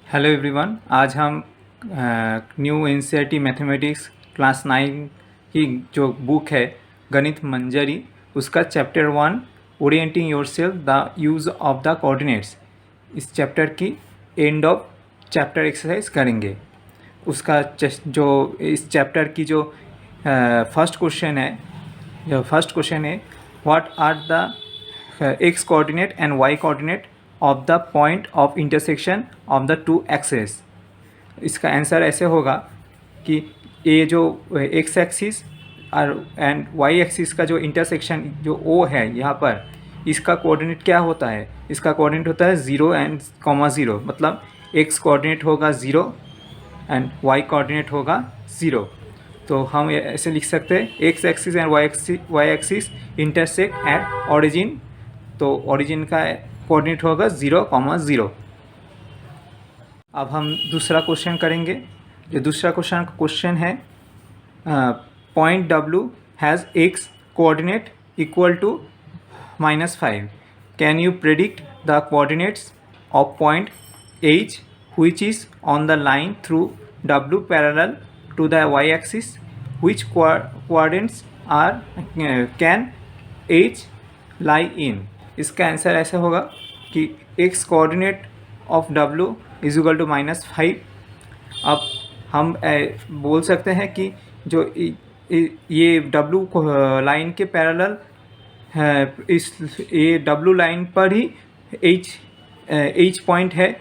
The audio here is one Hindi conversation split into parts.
हेलो एवरीवन, आज हम न्यू एनसीईआरटी मैथमेटिक्स क्लास 9 की जो बुक है गणित मंजरी उसका chapter 1 orienting yourself the use of the coordinates इस चैप्टर की एंड ऑफ चैप्टर एक्सरसाइज करेंगे। उसका जो इस चैप्टर की जो फर्स्ट क्वेश्चन है what are the x coordinate and y coordinate of the point of intersection of the two axes. इसका आंसर ऐसे होगा कि ये जो एक्स एक्सिस और एंड वाई एक्सिस का जो इंटरसेक्शन जो ओ है यहाँ पर, इसका कोऑर्डिनेट क्या होता है? इसका कोऑर्डिनेट होता है 0 एंड 0, मतलब एक्स कोऑर्डिनेट होगा 0 एंड वाई कोऑर्डिनेट होगा 0। तो हम ऐसे लिख सकते हैं x axis and y axis intersect at origin, तो ओरिजिन का कोऑर्डिनेट होगा 0, 0। अब हम दूसरा क्वेश्चन करेंगे। जो दूसरा क्वेश्चन है point W has x coordinate equal to -5। Can you predict the coordinates of point H which is on the line through W parallel to the y axis? Which coordinates are can H lie in? इसका आंसर ऐसा होगा कि x coordinate of W is equal to -5। अब हम बोल सकते हैं कि जो ये W लाइन के पैरेलल ये W लाइन पर ही H पॉइंट है।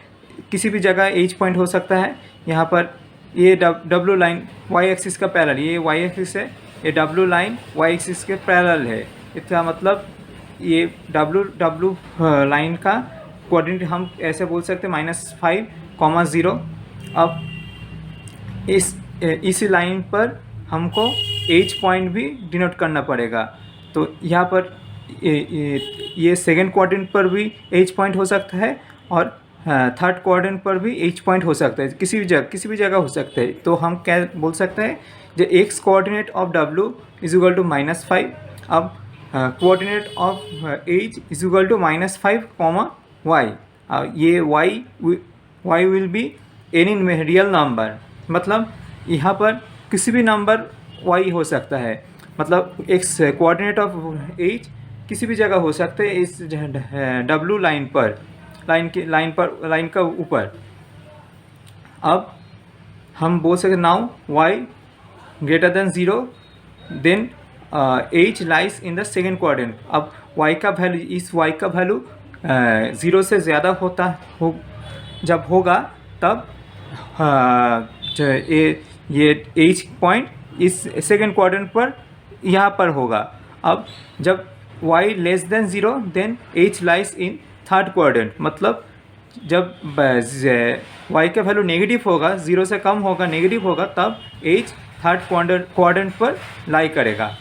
किसी भी जगह H पॉइंट हो सकता है। यहाँ पर ये W लाइन y एक्सिस का पैरेलल, ये y एक्सिस है, ये W लाइन y एक्सिस के पैरेलल है। इसका मतलब ये W लाइन का कोऑर्डिनेट हम ऐसे बोल सकते हैं -5, 0। अब इस लाइन पर हमको H पॉइंट भी डिनोट करना पड़ेगा। तो यहाँ पर ये सेकंड क्वाड्रेंट पर भी H पॉइंट हो सकता है और थर्ड क्वाड्रेंट पर भी H पॉइंट हो सकता है, किसी भी जगह हो सकता है। तो हम क्या बोल सकते हैं, जो x coordinate of W is equal to -5। अब coordinate of H is equal to -5, y। ये y will be any real number, मतलब यहाँ पर किसी भी नंबर y हो सकता है। मतलब एक्स कोऑर्डिनेट ऑफ H किसी भी जगह हो सकते हैं इस W लाइन का ऊपर। अब हम बोल सकते now y greater than 0 then H lies in the second quadrant. अब y का वैल्यू, इस y का वैल्यू 0 से ज़्यादा जब होगा तब ये H पॉइंट इस सेकेंड क्वाड्रेंट पर यहाँ पर होगा। अब जब y less than 0 then H lies in third quadrant, मतलब जब y का वैल्यू नेगेटिव होगा, 0 से कम होगा, नेगेटिव होगा, तब H थर्ड क्वाड्रेंट पर लाई करेगा।